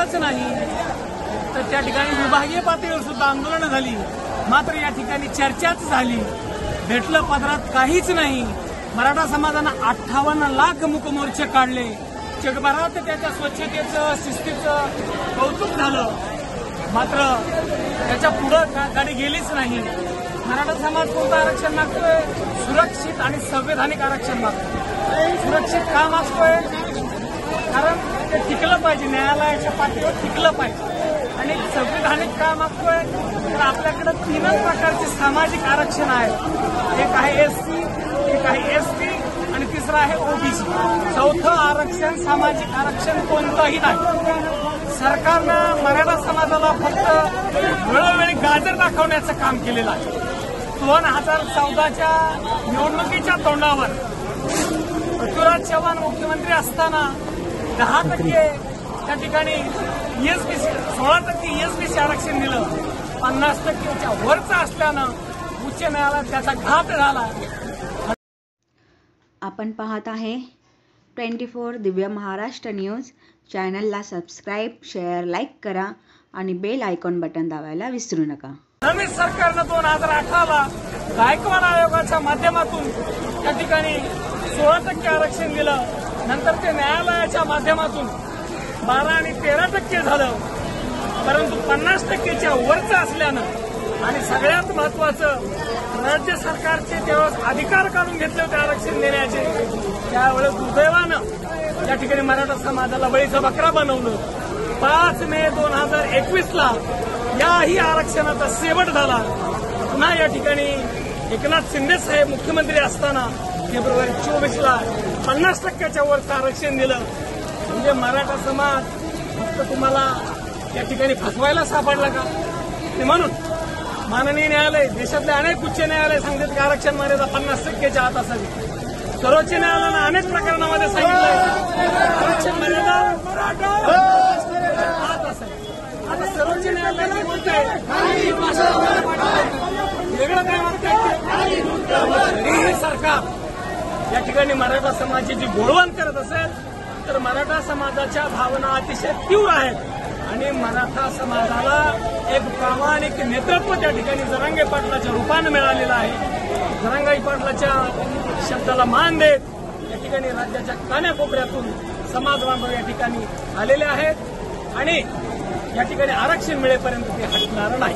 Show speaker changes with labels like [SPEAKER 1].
[SPEAKER 1] मिळालंच नाही तर त्या ठिकाणी विभागीय पातळीवर सुद्धा आंदोलनं झाली, मात्र या ठिकाणी चर्चाच झाली, भेटलं पदरात काहीच नाही। मराठा समाजानं 58 लाख मूकमोर्चे काढले, जगभरात त्याच्या स्वच्छतेचं शिस्तीचं कौतुक झालं, मात्र त्याच्या पुढं गाडी गेलीच नाही। मराठा समाज कोणतं आरक्षण मागतोय? सुरक्षित आणि संवैधानिक आरक्षण मागतोय। सुरक्षित का मागतोय? कारण ते टिकलं पाहिजे, न्यायालयाच्या पाठीवर टिकलं पाहिजे। आणि संवैधानिक का मागतोय? तर आपल्याकडे 3 प्रकारचे सामाजिक आरक्षण आहे, एक आहे एससी, एक आहे एसटी आणि तिसरं आहे ओबीसी। 4थं आरक्षण सामाजिक आरक्षण कोणतंही नाही। सरकारनं मराठा समाजाला फक्त वेळोवेळी गाजर दाखवण्याचं काम केलेलं आहे। 2014च्या निवडणुकीच्या तोंडावर पृथ्वीराज चव्हाण मुख्यमंत्री असताना 10% त्या ठिकाणी एसबीसी 16% एसबीसी आरक्षण दिलं, 50%च्या वरचं असल्यानं उच्च न्यायालयात त्याचा घात झाला।
[SPEAKER 2] आपण पाहत आहे 24 दिव्य महाराष्ट्र न्यूज। चॅनलला सबस्क्राईब, शेअर, लाईक करा आणि बेल आयकॉन बटन दाबायला विसरू नका।
[SPEAKER 1] नवीन सरकारनं 2018ला गायकवाड आयोगाच्या माध्यमातून त्या ठिकाणी 16% आरक्षण दिलं, नंतर ते न्यायालयाच्या माध्यमातून 12 आणि 13% झालं, परंतु 50%च्या वरचं असल्यानं आणि सगळ्यात महत्वाचं राज्य सरकारचे त्यावेळेस अधिकार काढून घेतले होते आरक्षण देण्याचे, त्यावेळेस दुर्दैवानं या ठिकाणी मराठा समाजाला बळीचा बकरा बनवलं। 5 मे 2021ला याही आरक्षणाचा शेवट झाला। पुन्हा या ठिकाणी एकनाथ शिंदे साहेब मुख्यमंत्री असताना फेब्रुवारी 24ला 50%च्या वरचं आरक्षण दिलं। म्हणजे मराठा समाज फक्त तुम्हाला या ठिकाणी फसवायला सापडला का? म्हणून माननीय न्यायालय, देशातले अनेक उच्च न्यायालय सांगतात की आरक्षण मर्यादा 50%च्या आत असावी। सर्वोच्च न्यायालयानं अनेक प्रकरणामध्ये सांगितलं आरक्षण मर्यादा आत असावी। आता सर्वोच्च न्यायालयाने बोलतंय वेगळं काय म्हणतंय? तरीही सरकार या ठिकाणी मराठा समाजाची गोळवण करत असेल तर मराठा समाजाच्या भावना अतिशय तीव्र आहेत आणि मराठा समाजाला एक प्रामाणिक नेतृत्व त्या ठिकाणी जरांगे पाटलाच्या रूपानं मिळालेलं आहे। जरांगे पाटलाच्या शब्दाला मान देत या ठिकाणी राज्याच्या कानाकोपऱ्यातून समाज बांधव या ठिकाणी आलेले आहेत आणि या ठिकाणी आरक्षण मिळेपर्यंत ते हटणार नाही।